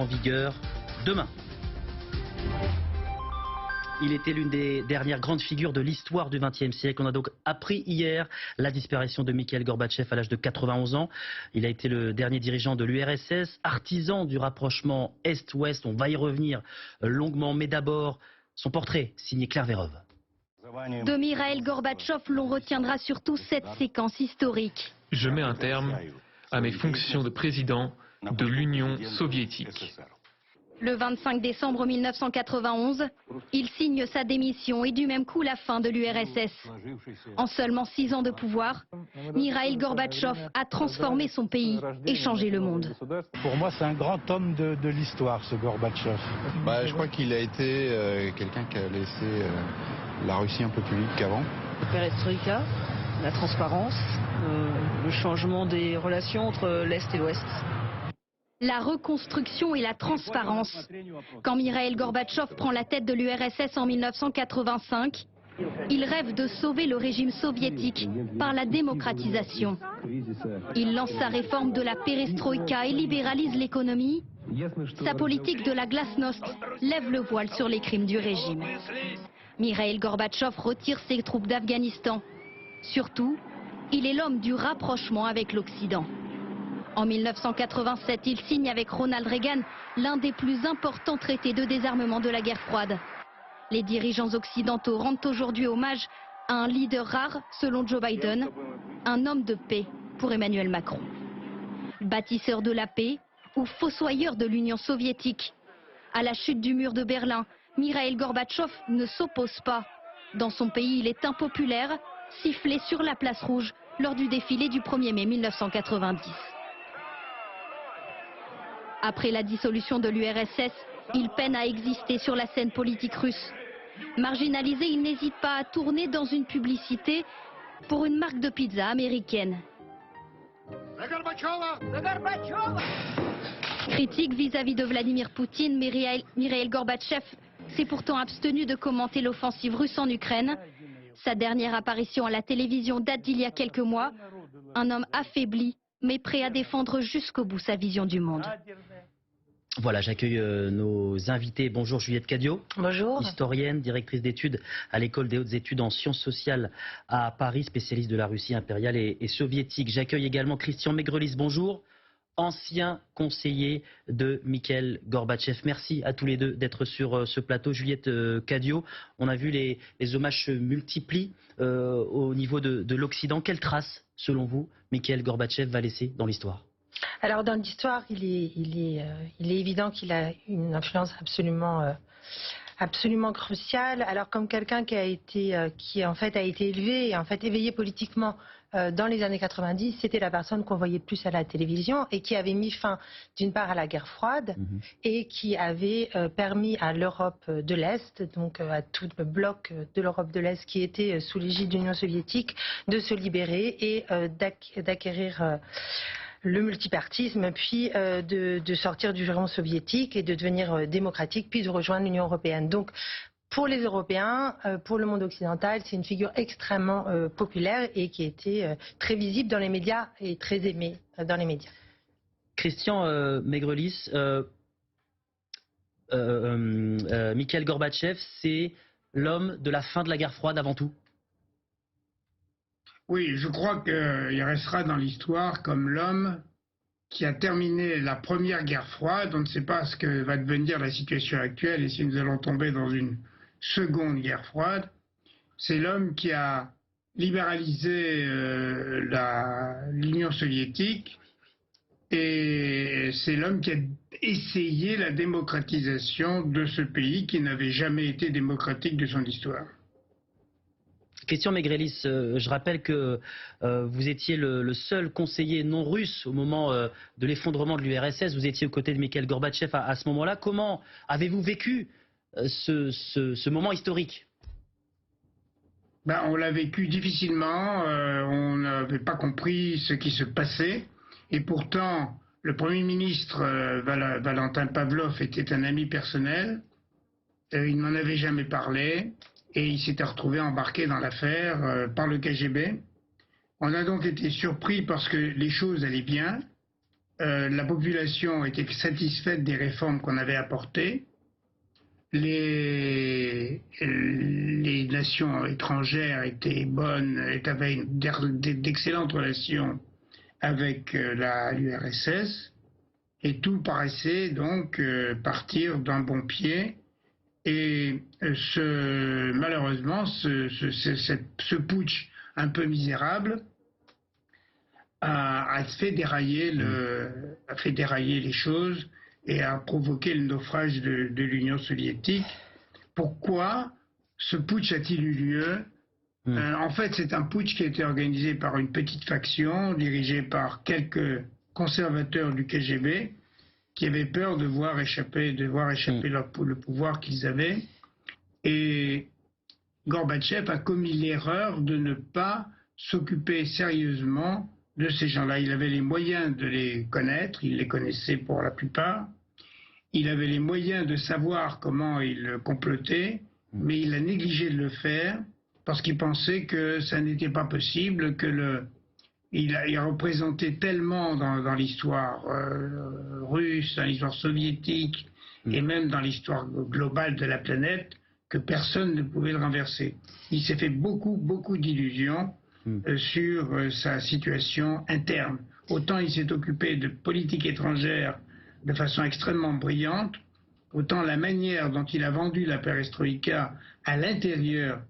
En vigueur demain. Il était l'une des dernières grandes figures de l'histoire du XXe siècle. On a donc appris hier la disparition de Mikhaïl Gorbatchev à l'âge de 91 ans. Il a été le dernier dirigeant de l'URSS, artisan du rapprochement Est-Ouest. On va y revenir longuement, mais d'abord son portrait signé Claire Vérove. De Mikhaïl Gorbatchev, l'on retiendra surtout cette séquence historique. Je mets un terme à mes fonctions de président de l'Union soviétique. Le 25 décembre 1991, il signe sa démission et du même coup la fin de l'URSS. En seulement 6 ans de pouvoir, Mikhaïl Gorbatchev a transformé son pays et changé le monde. Pour moi, c'est un grand homme de l'histoire, ce Gorbatchev. Je crois qu'il a été quelqu'un qui a laissé la Russie un peu plus libre qu'avant. La perestroïka, la transparence, le changement des relations entre l'Est et l'Ouest. La reconstruction et la transparence. Quand Mikhaïl Gorbatchev prend la tête de l'URSS en 1985, il rêve de sauver le régime soviétique par la démocratisation. Il lance sa réforme de la perestroïka et libéralise l'économie. Sa politique de la glasnost lève le voile sur les crimes du régime. Mikhaïl Gorbatchev retire ses troupes d'Afghanistan. Surtout, il est l'homme du rapprochement avec l'Occident. En 1987, il signe avec Ronald Reagan l'un des plus importants traités de désarmement de la guerre froide. Les dirigeants occidentaux rendent aujourd'hui hommage à un leader rare, selon Joe Biden, un homme de paix pour Emmanuel Macron. Bâtisseur de la paix ou fossoyeur de l'Union soviétique. À la chute du mur de Berlin, Mikhaïl Gorbatchev ne s'oppose pas. Dans son pays, il est impopulaire, sifflé sur la place rouge lors du défilé du 1er mai 1990. Après la dissolution de l'URSS, il peine à exister sur la scène politique russe. Marginalisé, il n'hésite pas à tourner dans une publicité pour une marque de pizza américaine. Critique vis-à-vis de Vladimir Poutine, Mikhaïl Gorbatchev s'est pourtant abstenu de commenter l'offensive russe en Ukraine. Sa dernière apparition à la télévision date d'il y a quelques mois. Un homme affaibli, mais prêt à défendre jusqu'au bout sa vision du monde. Voilà, j'accueille nos invités. Bonjour Juliette Cadio. Bonjour. Historienne, directrice d'études à l'École des hautes études en sciences sociales à Paris, spécialiste de la Russie impériale et soviétique. J'accueille également Christian Maigrelis. Bonjour. Ancien conseiller de Mikhaïl Gorbatchev. Merci à tous les deux d'être sur ce plateau. Juliette Cadio, on a vu les hommages se multiplient au niveau de l'Occident. Quelle trace, selon vous, Mikhaïl Gorbatchev va laisser dans l'histoire ? Alors dans l'histoire, il est évident qu'il a une influence absolument cruciale. Alors comme quelqu'un qui en fait a été élevé et en fait éveillé politiquement dans les années 90, c'était la personne qu'on voyait plus à la télévision et qui avait mis fin d'une part à la guerre froide et qui avait permis à l'Europe de l'Est, donc à tout le bloc de l'Europe de l'Est qui était sous l'égide de l'Union soviétique, de se libérer et d'acquérir le multipartisme, puis de sortir du giron soviétique et de devenir démocratique, puis de rejoindre l'Union européenne. Donc, pour les Européens, pour le monde occidental, c'est une figure extrêmement populaire et qui était très visible dans les médias et très aimée dans les médias. Christian Maigrelis, Mikhaïl Gorbatchev, c'est l'homme de la fin de la guerre froide avant tout ? Oui, je crois qu'il restera dans l'histoire comme l'homme qui a terminé la première guerre froide. On ne sait pas ce que va devenir la situation actuelle et si nous allons tomber dans une seconde guerre froide. C'est l'homme qui a libéralisé l'Union soviétique et c'est l'homme qui a essayé la démocratisation de ce pays qui n'avait jamais été démocratique de son histoire. Christian Maigrelis, je rappelle que vous étiez le seul conseiller non russe au moment de l'effondrement de l'URSS. Vous étiez aux côtés de Mikhaïl Gorbatchev à ce moment-là. Comment avez-vous vécu ce moment historique ? On l'a vécu difficilement. On n'avait pas compris ce qui se passait. Et pourtant, le Premier ministre Valentin Pavlov était un ami personnel. Il ne m'en avait jamais parlé. Et il s'était retrouvé embarqué dans l'affaire par le KGB. On a donc été surpris parce que les choses allaient bien. la population était satisfaite des réformes qu'on avait apportées. Les nations étrangères étaient bonnes, avaient d'excellentes relations avec l'URSS, et tout paraissait donc partir d'un bon pied. Et malheureusement, ce putsch un peu misérable a fait dérailler les choses et a provoqué le naufrage de l'Union soviétique. Pourquoi ce putsch a-t-il eu lieu? En fait, c'est un putsch qui a été organisé par une petite faction dirigée par quelques conservateurs du KGB qui avaient peur de voir échapper le pouvoir qu'ils avaient. Et Gorbatchev a commis l'erreur de ne pas s'occuper sérieusement de ces gens-là. Il avait les moyens de les connaître, il les connaissait pour la plupart. Il avait les moyens de savoir comment ils complotaient, mais il a négligé de le faire parce qu'il pensait que ça n'était pas possible, il représentait tellement dans l'histoire russe, dans l'histoire soviétique et même dans l'histoire globale de la planète que personne ne pouvait le renverser. Il s'est fait beaucoup d'illusions sur sa situation interne. Autant il s'est occupé de politique étrangère de façon extrêmement brillante, autant la manière dont il a vendu la perestroïka à l'intérieur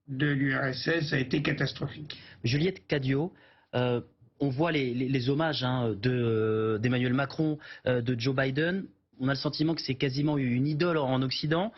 de l'URSS a été catastrophique. Juliette Cadio, on voit les hommages d'Emmanuel Macron, de Joe Biden. On a le sentiment que c'est quasiment une idole en Occident.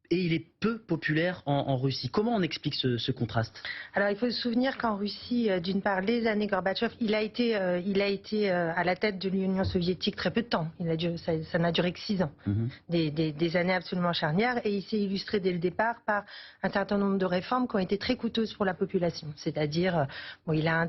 Et il est peu populaire en Russie. Comment on explique ce contraste? Alors il faut se souvenir qu'en Russie, d'une part, les années Gorbatchev, il a été à la tête de l'Union soviétique très peu de temps. Ça n'a duré que 6 ans. Des années absolument charnières. Et il s'est illustré dès le départ par un certain nombre de réformes qui ont été très coûteuses pour la population. C'est-à-dire, il a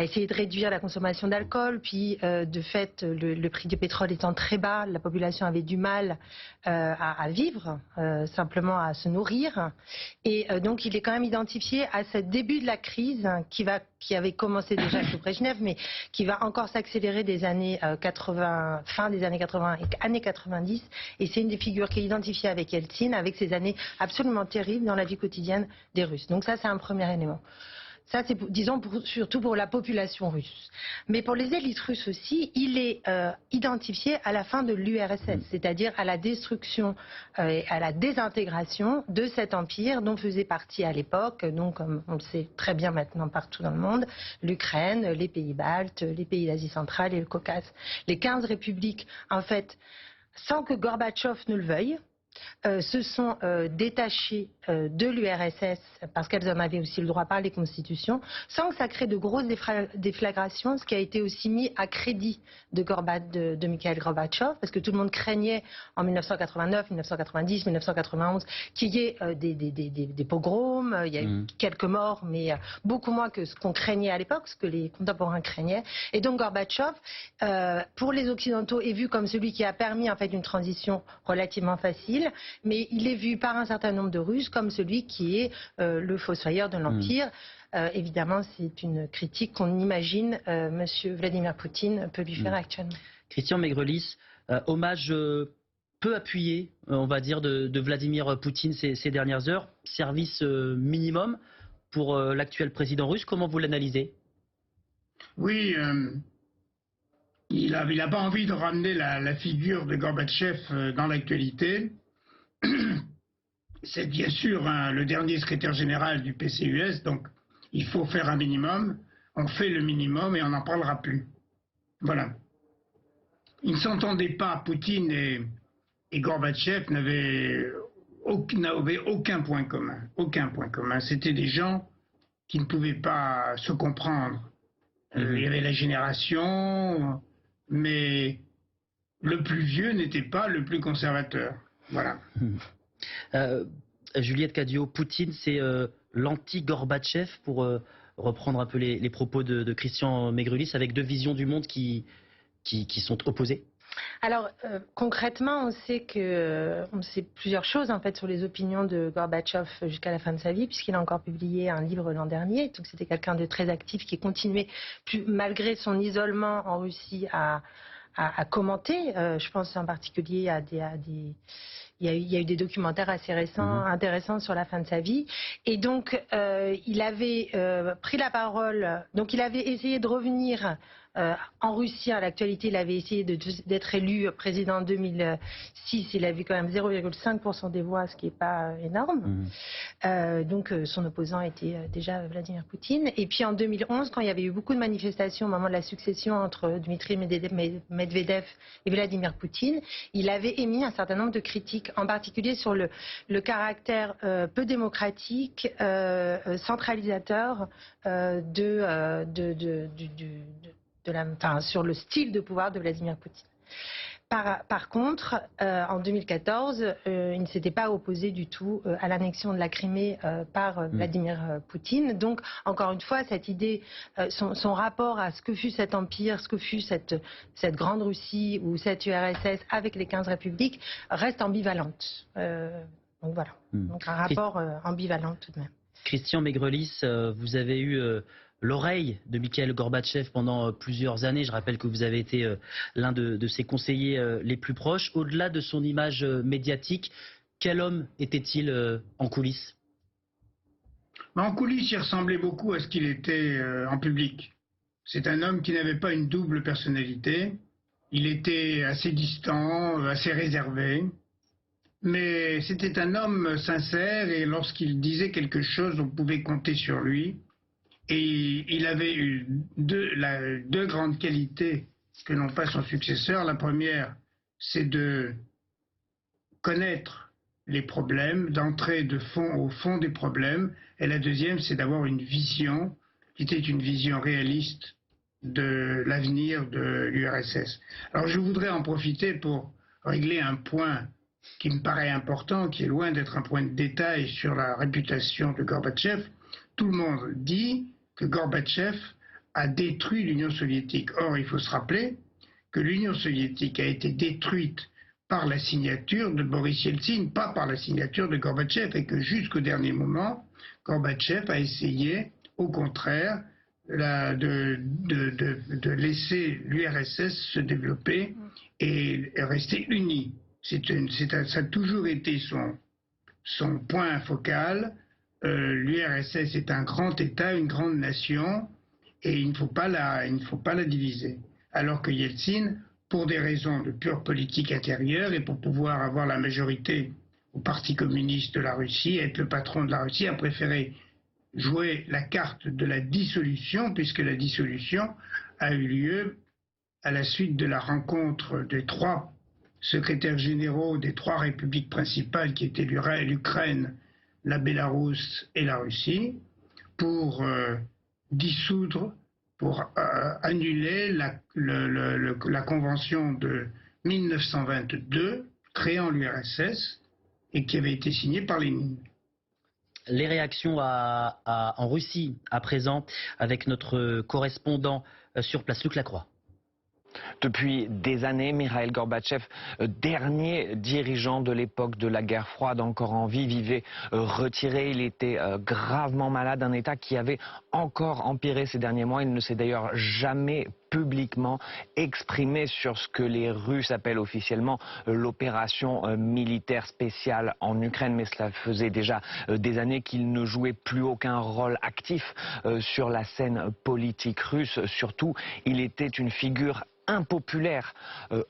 essayé de réduire la consommation d'alcool, puis de fait, le prix du pétrole étant très bas, la population avait du mal à vivre. Simplement à se nourrir. Et donc il est quand même identifié à ce début de la crise qui avait commencé déjà sous Brejnev, mais qui va encore s'accélérer des années 80, fin des années 80 et années 90. Et c'est une des figures qui est identifiée avec Yeltsin, avec ces années absolument terribles dans la vie quotidienne des Russes. Donc ça, c'est un premier élément. Ça, c'est, disons, surtout pour la population russe. Mais pour les élites russes aussi, il est identifié à la fin de l'URSS, c'est-à-dire à la destruction et à la désintégration de cet empire dont faisait partie à l'époque, donc comme on le sait très bien maintenant partout dans le monde, l'Ukraine, les pays baltes, les pays d'Asie centrale et le Caucase. Les 15 républiques, en fait, sans que Gorbatchev ne le veuille, se sont détachées de l'URSS parce qu'elles en avaient aussi le droit par les constitutions, sans que ça crée de grosses déflagrations, ce qui a été aussi mis à crédit de Mikhail Gorbatchev, parce que tout le monde craignait en 1989, 1990, 1991 qu'il y ait des pogroms, il y a eu quelques morts, mais beaucoup moins que ce qu'on craignait à l'époque, ce que les contemporains craignaient. Et donc Gorbatchev, pour les Occidentaux, est vu comme celui qui a permis en fait une transition relativement facile, mais il est vu par un certain nombre de Russes comme celui qui est le fossoyeur de l'Empire. Évidemment, c'est une critique qu'on imagine M. Vladimir Poutine peut lui faire actuellement. Christian Maigrelis, hommage peu appuyé, on va dire, de Vladimir Poutine ces dernières heures, service minimum pour l'actuel président russe. Comment vous l'analysez? Oui, il n'a pas envie de ramener la figure de Gorbatchev dans l'actualité. C'est bien sûr le dernier secrétaire général du PCUS, donc il faut faire un minimum. On fait le minimum et on n'en parlera plus. Voilà. Ils ne s'entendaient pas, Poutine et Gorbatchev n'avaient aucun point commun. Aucun point commun. C'était des gens qui ne pouvaient pas se comprendre. Il y avait la génération, mais le plus vieux n'était pas le plus conservateur. Voilà. Juliette Cadio, Poutine, c'est l'anti-Gorbatchev, pour reprendre un peu les propos de Christian Maigrelis, avec deux visions du monde qui sont opposées. Alors concrètement, on sait plusieurs choses en fait sur les opinions de Gorbatchev jusqu'à la fin de sa vie, puisqu'il a encore publié un livre l'an dernier. Donc c'était quelqu'un de très actif qui continuait, malgré son isolement en Russie, à commenter. Je pense en particulier il y a eu des documentaires assez récents, intéressants sur la fin de sa vie. Et donc, il avait pris la parole. Donc, il avait essayé de revenir en Russie à l'actualité. Il avait essayé d'être élu président en 2006. Il a eu quand même 0,5% des voix, ce qui n'est pas énorme. Donc, son opposant était déjà Vladimir Poutine. Et puis, en 2011, quand il y avait eu beaucoup de manifestations au moment de la succession entre Dmitri Medvedev et Vladimir Poutine, il avait émis un certain nombre de critiques, en particulier sur le caractère peu démocratique, centralisateur sur le style de pouvoir de Vladimir Poutine. Par contre, en 2014, il ne s'était pas opposé du tout à l'annexion de la Crimée par Vladimir Poutine. Donc, encore une fois, cette idée, son rapport à ce que fut cet empire, ce que fut cette grande Russie ou cette URSS avec les 15 républiques, reste ambivalente. Donc voilà, donc un rapport ambivalent tout de même. Christian Megrelisz, vous avez eu l'oreille de Mikhaïl Gorbatchev pendant plusieurs années. Je rappelle que vous avez été l'un de ses conseillers les plus proches. Au-delà de son image médiatique, quel homme était-il en coulisses? En coulisses, il ressemblait beaucoup à ce qu'il était en public. C'est un homme qui n'avait pas une double personnalité. Il était assez distant, assez réservé. Mais c'était un homme sincère et lorsqu'il disait quelque chose, on pouvait compter sur lui. Et il avait eu deux grandes qualités que n'ont pas son successeur. La première, c'est de connaître les problèmes, d'entrer au fond des problèmes. Et la deuxième, c'est d'avoir une vision qui était une vision réaliste de l'avenir de l'URSS. Alors je voudrais en profiter pour régler un point qui me paraît important, qui est loin d'être un point de détail sur la réputation de Gorbatchev. Tout le monde dit que Gorbatchev a détruit l'Union soviétique. Or, il faut se rappeler que l'Union soviétique a été détruite par la signature de Boris Yeltsin, pas par la signature de Gorbatchev, et que jusqu'au dernier moment, Gorbatchev a essayé, au contraire, de laisser l'URSS se développer et rester unie. Ça a toujours été son point focal. L'URSS est un grand État, une grande nation, et il ne faut pas la diviser. Alors que Yeltsin, pour des raisons de pure politique intérieure et pour pouvoir avoir la majorité au Parti communiste de la Russie, être le patron de la Russie, a préféré jouer la carte de la dissolution, puisque la dissolution a eu lieu à la suite de la rencontre des 3 secrétaires généraux des 3 républiques principales qui étaient l'Ukraine, la Bélarusse et la Russie, pour dissoudre, pour annuler la convention de 1922 créant l'URSS et qui avait été signée par Lénine. Les réactions en Russie à présent avec notre correspondant sur place, Luc Lacroix. Depuis des années, Mikhaïl Gorbatchev, dernier dirigeant de l'époque de la guerre froide encore en vie, vivait retiré. Il était gravement malade, un état qui avait encore empiré ces derniers mois. Il ne s'est d'ailleurs jamais publiquement exprimé sur ce que les Russes appellent officiellement l'opération militaire spéciale en Ukraine. Mais cela faisait déjà des années qu'il ne jouait plus aucun rôle actif sur la scène politique russe. Surtout, il était une figure impopulaire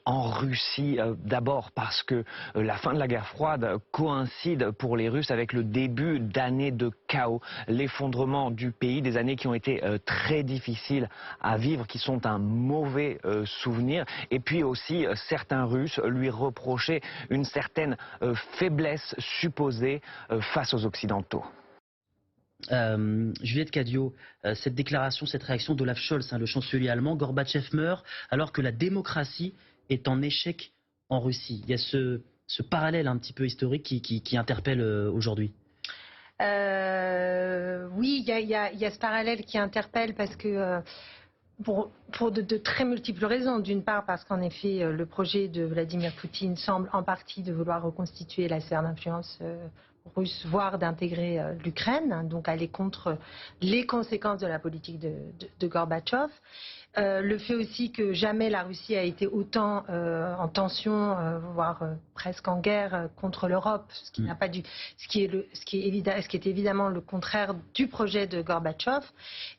en Russie, d'abord parce que la fin de la guerre froide coïncide pour les Russes avec le début d'années de chaos, l'effondrement du pays, des années qui ont été très difficiles à vivre, qui sont un mauvais souvenir. Et puis aussi, certains Russes lui reprochaient une certaine faiblesse supposée face aux Occidentaux. Juliette Cadio, cette déclaration, cette réaction d'Olaf Scholz, le chancelier allemand, Gorbatchev meurt alors que la démocratie est en échec en Russie. Il y a ce parallèle un petit peu historique qui interpelle aujourd'hui. Oui, il y a ce parallèle qui interpelle parce que Pour de très multiples raisons. D'une part parce qu'en effet, le projet de Vladimir Poutine semble en partie de vouloir reconstituer la sphère d'influence russe, voire d'intégrer l'Ukraine, donc aller contre les conséquences de la politique de Gorbatchev. Le fait aussi que jamais la Russie a été autant en tension, voire presque en guerre contre l'Europe, ce qui est évidemment le contraire du projet de Gorbatchev.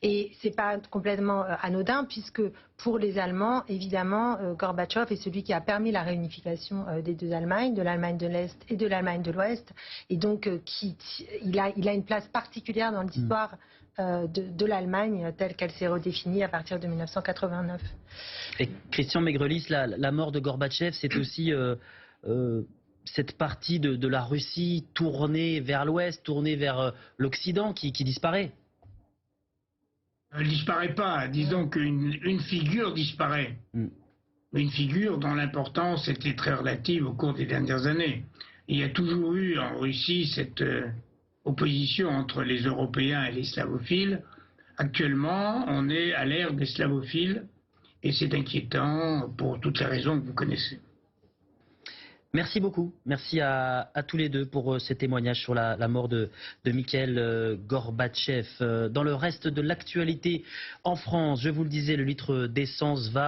Et c'est pas complètement anodin puisque pour les Allemands, évidemment, Gorbatchev est celui qui a permis la réunification des deux Allemagnes, de l'Allemagne de l'Est et de l'Allemagne de l'Ouest, et donc il a une place particulière dans l'histoire de l'Allemagne telle qu'elle s'est redéfinie à partir de 1989. Et Christian Maigrelis, la mort de Gorbatchev, c'est aussi cette partie de la Russie tournée vers l'Ouest, tournée vers l'Occident qui disparaît. Elle ne disparaît pas. Disons qu'une figure disparaît. Une figure dont l'importance était très relative au cours des dernières années. Il y a toujours eu en Russie cette opposition entre les Européens et les slavophiles. Actuellement, on est à l'ère des slavophiles et c'est inquiétant pour toutes les raisons que vous connaissez. Merci beaucoup. Merci à tous les deux pour ces témoignages sur la mort de Mikhail Gorbatchev. Dans le reste de l'actualité en France, je vous le disais, le litre d'essence va